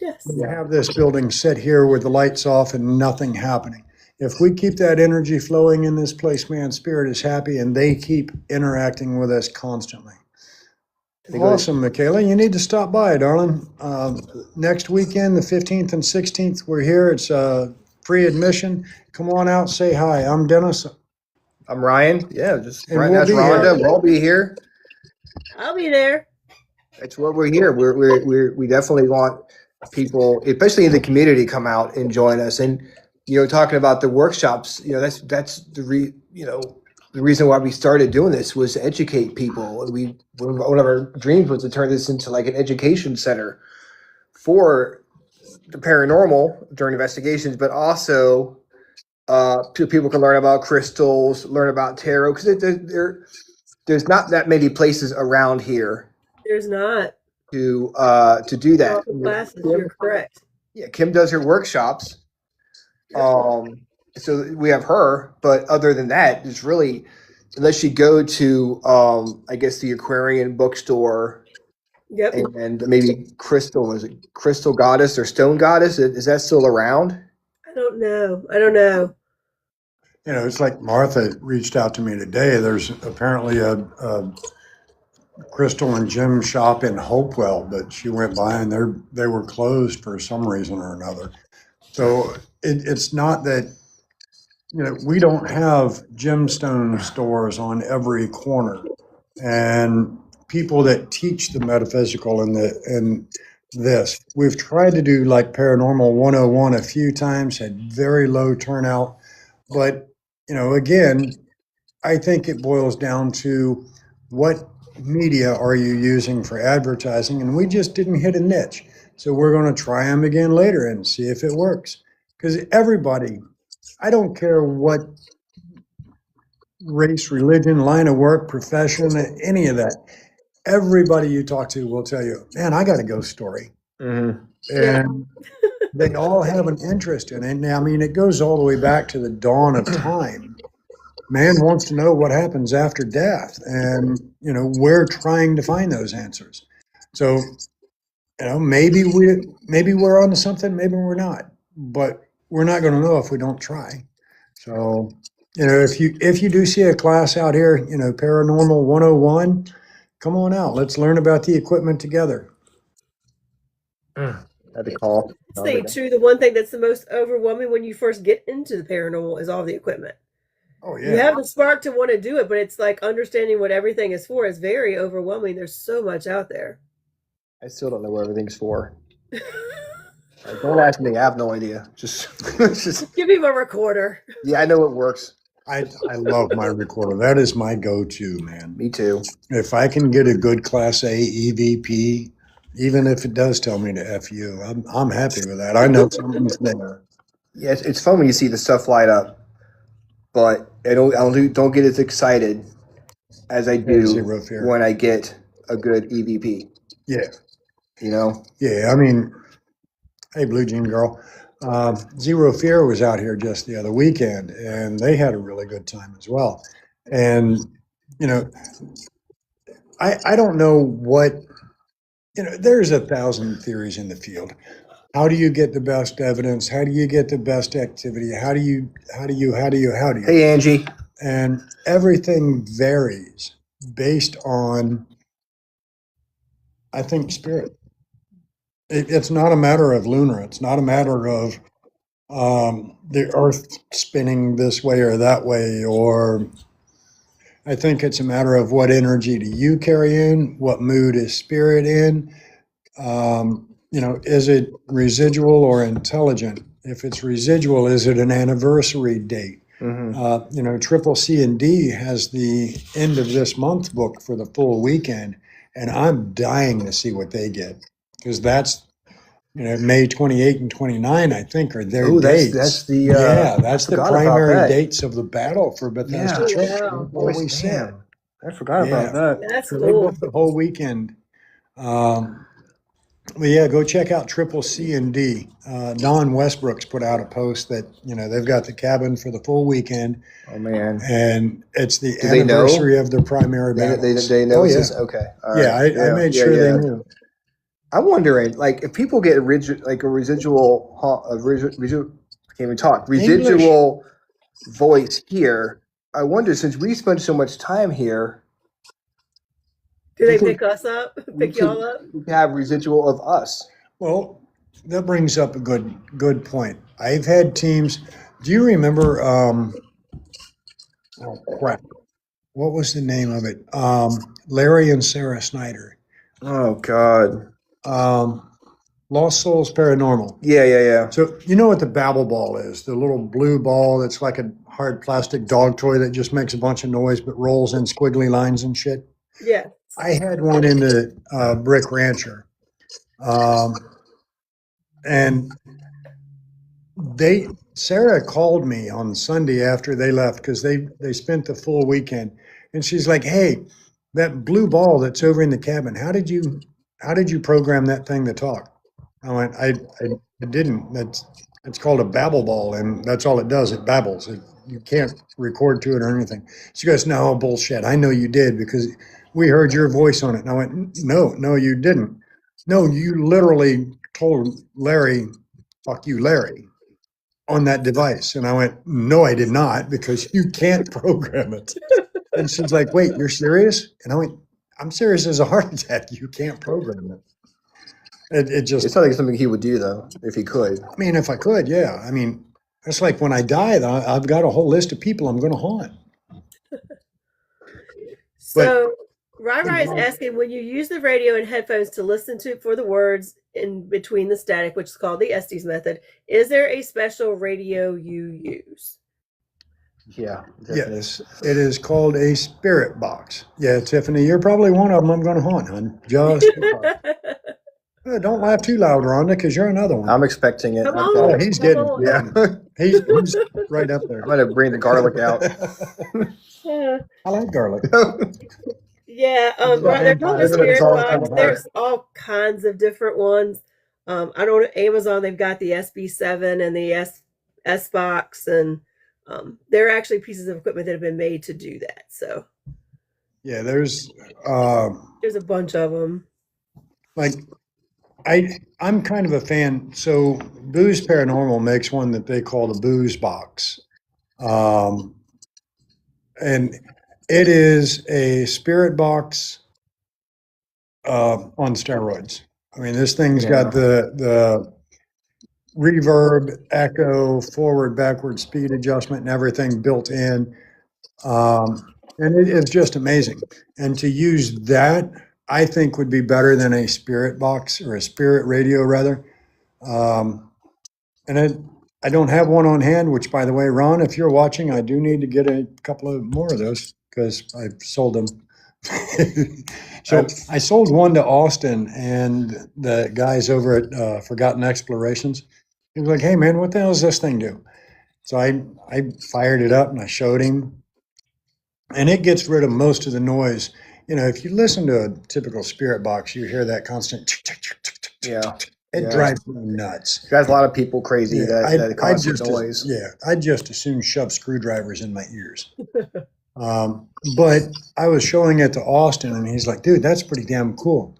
Yes. You have this building set here with the lights off and nothing happening. If we keep that energy flowing in this place, man, spirit is happy and they keep interacting with us constantly. Awesome, Michaela. You need to stop by, darling. Next weekend, the 15th and 16th, we're here. It's free admission. Come on out, say hi. I'm Dennis. I'm Ryan. Yeah, just And right. we'll That's be Rhonda. here. We'll all be here. I'll be there. That's what we're here. We definitely want people, especially in the community, come out and join us. And talking about the workshops, that's the reason why we started doing this was to educate people. And one of our dreams was to turn this into like an education center for the paranormal during investigations, but also people can learn about crystals, learn about tarot, because there's not that many places around here. There's not to do that. Classes, you're correct. Yeah, Kim does her workshops. So we have her, but other than that, it's really, unless you go to I guess the Aquarian bookstore. Yep. And maybe Crystal Goddess or Stone Goddess? Is that still around? I don't know. It's like Martha reached out to me today. There's apparently a Crystal and Gem shop in Hopewell, but she went by and they were closed for some reason or another. So it's not that, we don't have gemstone stores on every corner, and people that teach the metaphysical and this. We've tried to do like Paranormal 101 a few times, had very low turnout. But, again, I think it boils down to what media are you using for advertising? And we just didn't hit a niche. So we're going to try them again later and see if it works. Because everybody, I don't care what race, religion, line of work, profession, any of that. Everybody you talk to will tell you, man, I got a ghost story. Mm-hmm. And they all have an interest in it. I mean, it goes all the way back to the dawn of time. Man wants to know what happens after death. And, we're trying to find those answers. So, maybe we're onto something, maybe we're not. But we're not going to know if we don't try. So, if you do see a class out here, Paranormal 101, come on out. Let's learn about the equipment together. That'd be cool. The one thing that's the most overwhelming when you first get into the paranormal is all the equipment. Oh, yeah. You have the spark to want to do it, but it's like understanding what everything is for is very overwhelming. There's so much out there. I still don't know what everything's for. Don't ask me. I have no idea. Just give him a recorder. Yeah, I know it works. I love my recorder. That is my go-to, man. Me too. If I can get a good Class A EVP, even if it does tell me to F you, I'm happy with that. I know something's there. Yeah, it's fun when you see the stuff light up, but I don't get as excited as I do when I get a good EVP. Yeah. You know? Yeah, I mean, hey, Blue Jean Girl. Zero Fear was out here just the other weekend, and they had a really good time as well. And, you know, I don't know what, you know, there's 1,000 theories in the field. How do you get the best evidence? How do you get the best activity? How do you? Hey, Angie. And everything varies based on, I think, spirit. It's not a matter of lunar. It's not a matter of the earth spinning this way or that way, or I think it's a matter of what energy do you carry in, what mood is spirit in. You know, is it residual or intelligent? If it's residual, is it an anniversary date? You know, Triple C and D has the end of this month booked for the full weekend, and I'm dying to see what they get, because that's, you know, May 28 and 29, I think, are their dates. That's the that's the primary dates of the battle for Bethesda Church. Wow. What we said. I forgot about that. That's So cool. they booked the whole weekend. But yeah, go check out Triple C and D. Don Westbrook's put out a post that, you know, they've got the cabin for the full weekend. Oh man! And it's the anniversary of their primary battle. They know this? Okay. All right. Yeah, I made sure they knew. I'm wondering, like, if people get a residual can't even talk, residual voice here. I wonder, since we spend so much time here, do they pick us up? Pick y'all up? We have residual of us. Well, that brings up a good point. I've had teams. Do you remember? Oh crap! What was the name of it? Larry and Sarah Snyder. Oh God. Lost Souls Paranormal. Yeah. So you know what the babble ball is? The little blue ball that's like a hard plastic dog toy that just makes a bunch of noise but rolls in squiggly lines and shit. Yeah. I had one in the Brick Rancher, and Sarah called me on Sunday after they left, because they spent the full weekend, and she's like, "Hey, that blue ball that's over in the cabin, how did you program that thing to talk?" I went, I didn't. It's called a babble ball, and that's all it does. It babbles. You can't record to it or anything. She goes, "No, bullshit. I know you did, because we heard your voice on it." And I went, No, you didn't. No, you literally told Larry, "Fuck you, Larry," on that device. And I went, "No, I did not, because you can't program it." And she's like, "Wait, you're serious?" And I went, "I'm serious as a heart attack. You can't program it." It's not like something he would do, though, if he could. I mean, if I could, yeah. I mean, it's like when I die, I've got a whole list of people I'm going to haunt. So, Rai is asking, when you use the radio and headphones to listen to for the words in between the static, which is called the Estes method, is there a special radio you use? Yeah. Definitely. Yes, it is called a spirit box. Yeah, Tiffany, you're probably one of them I'm going to haunt, hon. Just don't laugh too loud, Rhonda, because you're another one. I'm expecting it. Come on, oh, he's getting it. Yeah. He's right up there. I'm going to bring the garlic out. I like garlic. Yeah, they're called the spirit box. There's all kinds of different ones. I know on Amazon they've got the SB7 and the S box, and they're actually pieces of equipment that have been made to do that. So yeah, there's a bunch of them. Like I'm kind of a fan. So Booze Paranormal makes one that they call the Booze Box, and it is a spirit box on steroids. I mean, this thing's got the reverb, echo, forward, backward speed adjustment, and everything built in. And it's just amazing. And to use that, I think, would be better than a spirit box, or a spirit radio, rather. And I don't have one on hand, which, by the way, Ron, if you're watching, I do need to get a couple of more of those, because I've sold them. So I sold one to Austin, and the guys over at Forgotten Explorations, he was like, "Hey man, what the hell does this thing do?" So I fired it up and I showed him. and it gets rid of most of the noise. You know, if you listen to a typical spirit box, you hear that constant tick, tick, tick, tick, tick, Yeah. it drives me nuts. Drives a lot of people crazy, Yeah, that constant noise. I'd just as soon shove screwdrivers in my ears. But I was showing it to Austin, and he's like, dude, that's pretty damn cool.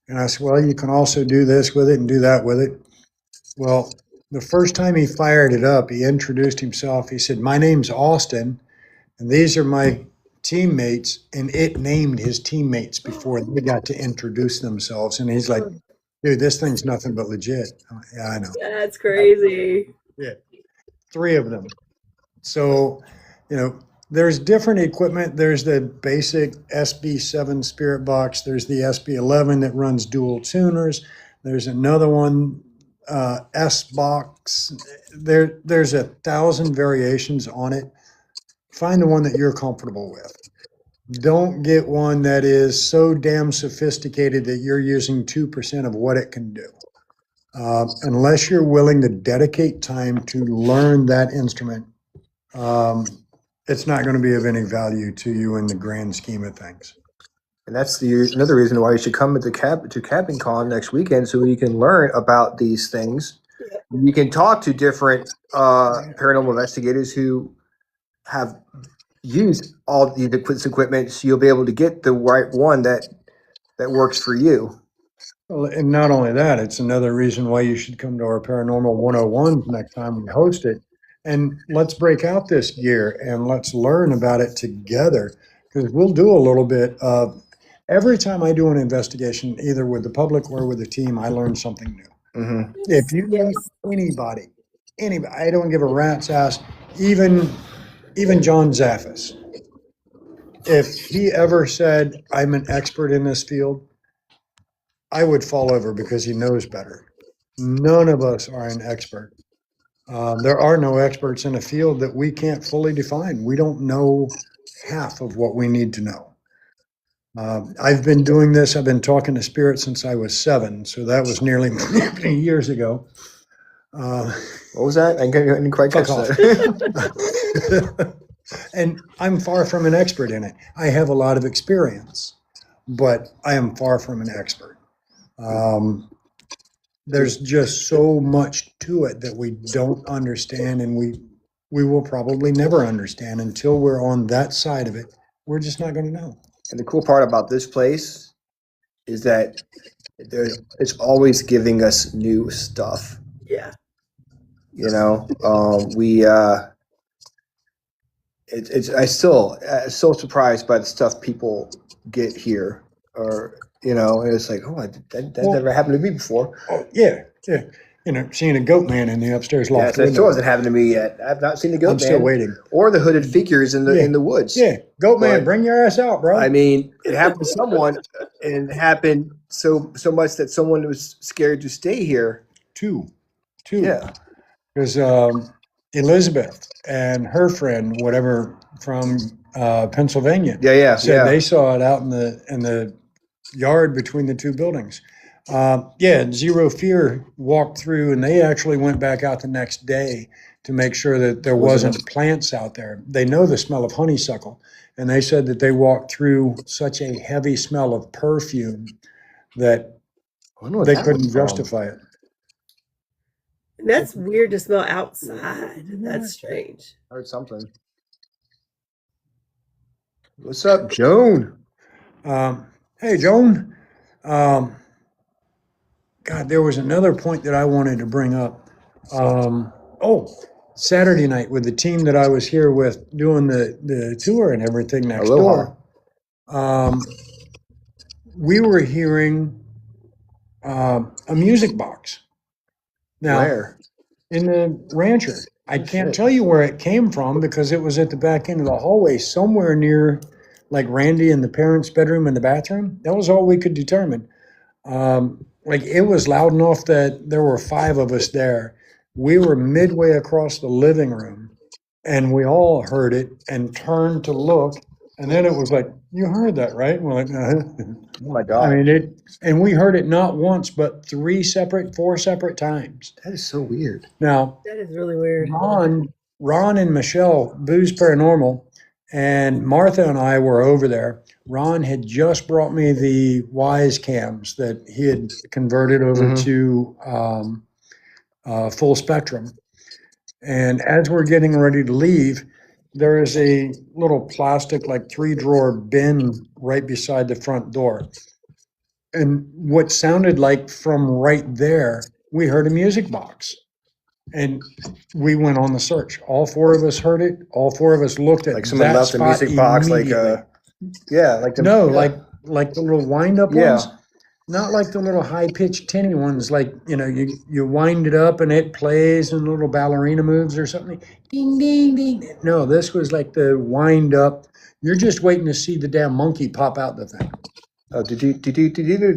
And I said, well, you can also do this with it and do that with it. Well, the first time he fired it up, he introduced himself. He said, my name's Austin, and these are my teammates. And it named his teammates before they got to introduce themselves. And he's like, dude, this thing's nothing but legit. I'm like, yeah, I know. That's crazy. Yeah, 3 of them. So, you know, there's different equipment. There's the basic SB7 spirit box. There's the SB11 that runs dual tuners. There's another one, S box. There's 1,000 variations on it. Find the one that you're comfortable with. Don't get one that is so damn sophisticated that you're using 2% of what it can do. Unless you're willing to dedicate time to learn that instrument, it's not going to be of any value to you in the grand scheme of things. And that's another reason why you should come to Cabin Con next weekend, so you can learn about these things. You can talk to different paranormal investigators who have used all the equipment, so you'll be able to get the right one that works for you. Well, and not only that, it's another reason why you should come to our Paranormal 101 next time we host it. And let's break out this gear and let's learn about it together, because we'll do a little bit of every time I do an investigation, either with the public or with the team, I learn something new. Mm-hmm. If you know anybody, I don't give a rat's ass, even John Zaffis, if he ever said, I'm an expert in this field, I would fall over because he knows better. None of us are an expert. There are no experts in a field that we can't fully define. We don't know half of what we need to know. I've been doing this. I've been talking to spirits since I was 7. So that was nearly years ago. What was that? I didn't quite catch that. And I'm far from an expert in it. I have a lot of experience, but I am far from an expert. There's just so much to it that we don't understand, and we will probably never understand until we're on that side of it. We're just not going to know. And the cool part about this place is that it's always giving us new stuff. Yeah. You know, I'm still so surprised by the stuff people get here, or you know, and it's like, oh, that never happened to me before. Oh, yeah. You know, seeing a goat man in the upstairs loft. Yes, that still hasn't happened to me yet. I've not seen the goat man. I'm still waiting. Or the hooded figures in the woods. Yeah, goat man, bring your ass out, bro. I mean, it happened to someone, and it happened so much that someone was scared to stay here. Two. Yeah. Because Elizabeth and her friend, whatever, from Pennsylvania. Said they saw it out in the yard between the 2 buildings. Zero Fear walked through, and they actually went back out the next day to make sure that there wasn't plants out there. They know the smell of honeysuckle, and they said that they walked through such a heavy smell of perfume that they couldn't justify it. And that's weird to smell outside. That's strange. I heard something. What's up, Joan? Hey, Joan. God, there was another point that I wanted to bring up. Saturday night with the team that I was here with doing the tour and everything next door. We were hearing a music box. Now, where? In the rancher. I can't tell you where it came from because it was at the back end of the hallway, somewhere near like Randy and the parents' bedroom and the bathroom. That was all we could determine. It was loud enough that there were 5 of us there. We were midway across the living room, and we all heard it and turned to look. And then it was like, you heard that, right? And we're like, Oh my God. I mean, and we heard it not once, but 4 separate times. That is so weird. Now, that is really weird. Ron and Michelle, Booze Paranormal, And Martha and I were over there. Ron had just brought me the Wise cams that he had converted over to full spectrum. And as we're getting ready to leave, there is a little plastic, like 3-drawer bin right beside the front door. And what sounded like from right there, we heard a music box. And we went on the search. All 4 of us heard it. All 4 of us looked at Like someone that left the spot music box, like immediately. yeah, like the, No, yeah. like the little wind-up Yeah. ones. Not like the little high-pitched tinny ones, like, you wind it up and it plays and little ballerina moves or something. Ding, ding, ding. No, this was like the wind-up. You're just waiting to see the damn monkey pop out the thing. Oh, did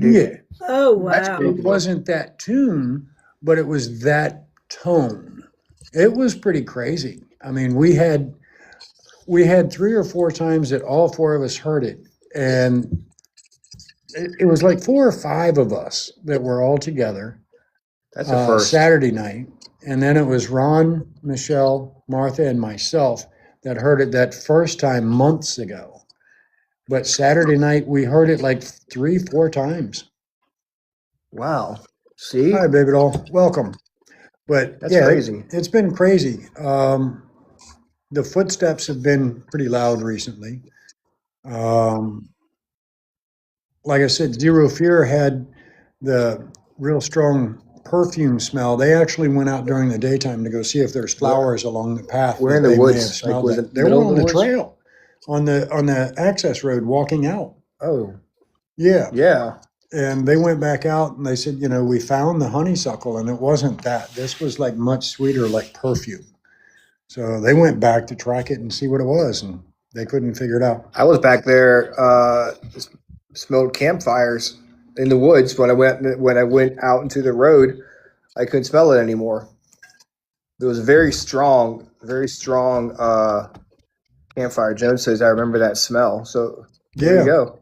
Yeah. Oh, wow. It wasn't that tune, but it was that tone. It was pretty crazy. I mean, we had 3 or 4 times that all 4 of us heard it, and it was like 4 or 5 of us that were all together. That's the first Saturday night, and then it was Ron, Michelle, Martha, and myself that heard it that first time months ago. But Saturday night we heard it like 3, 4 times. Wow. See? Hi, baby doll. Welcome. But That's crazy. It's been crazy. The footsteps have been pretty loud recently. Like I said, Zero Fear had the real strong perfume smell. They actually went out during the daytime to go see if there's flowers along the path. We're in that the they may woods, have smelled like, was that. it They were middle of on the the woods? trail, on the access road, walking out. Oh, Yeah. yeah. And they went back out and they said, we found the honeysuckle, and it wasn't that. This was like much sweeter, like perfume. So they went back to track it and see what it was, and they couldn't figure it out. I was back there, smelled campfires in the woods when I went out into the road. I couldn't smell it anymore. There was a very strong campfire. Joan says, I remember that smell. So there you go.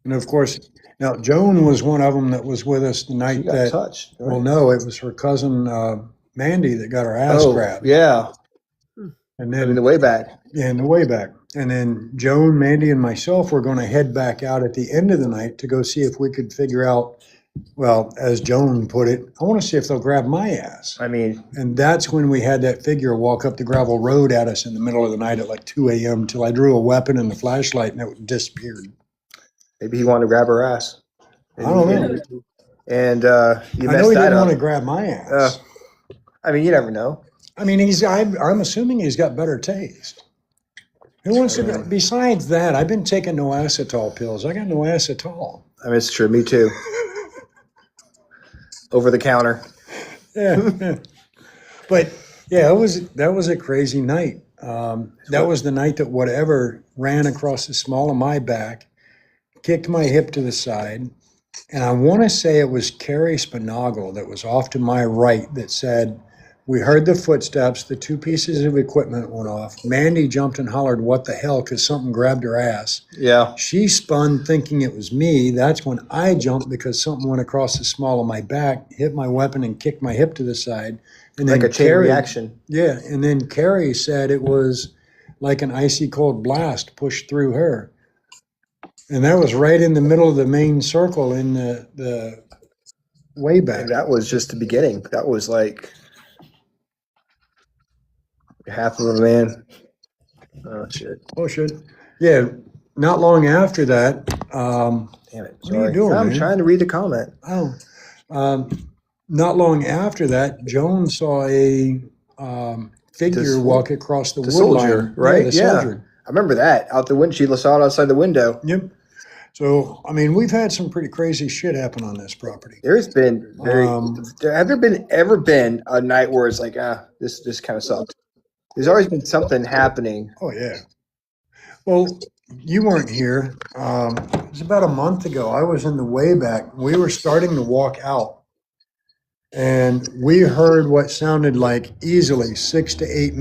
And of course, now Joan was one of them that was with us the night She got that. touched. Right? Well, no, it was her cousin Mandy that got her ass grabbed. Yeah. And In then the way back. Yeah, in the way back. And then Joan, Mandy, and myself were going to head back out at the end of the night to go see if we could figure out, well, as Joan put it, I want to see if they'll grab my ass. I mean, And that's when we had that figure walk up the gravel road at us in the middle of the night at like 2 a.m. till I drew a weapon and the flashlight and it disappeared. maybe he wanted to grab her ass. I don't know. And you I messed know he that didn't up. want to grab my ass. I mean, you never know. I mean, I'm assuming he's got better taste. Who wants to? Besides that, I've been taking no acetol pills. I got no acetol. I mean, it's true. Me too. Over the counter. Yeah. But yeah, that was a crazy night. That was the night that whatever ran across the small of my back, kicked my hip to the side, and I want to say it was Carrie Spinagle that was off to my right that said, we heard the footsteps, the 2 pieces of equipment went off. Mandy jumped and hollered, what the hell, because something grabbed her ass. Yeah. She spun thinking it was me. That's when I jumped because something went across the small of my back, hit my weapon, and kicked my hip to the side. And Like then a chain reaction. Yeah, and then Carrie said it was like an icy cold blast pushed through her. And that was right in the middle of the main circle in the way back. And that was just the beginning. That was like half of a man. Oh, shit. Oh, shit. Yeah, not long after that. Damn it. What are you doing, I'm man? trying to read the comment. Not long after that, Joan saw a figure walk across the wood soldier, line. right? Yeah, the Yeah. soldier. I remember that. Out the windshield. I saw it outside the window. Yep. So, I mean, we've had some pretty crazy shit happen on this property. There's been have there ever been a night where it's like, this kind of sucks? There's always been something happening. Oh, yeah. Well, you weren't here. It was about a month ago. I was in the way back. We were starting to walk out. And we heard what sounded like easily 6 to 8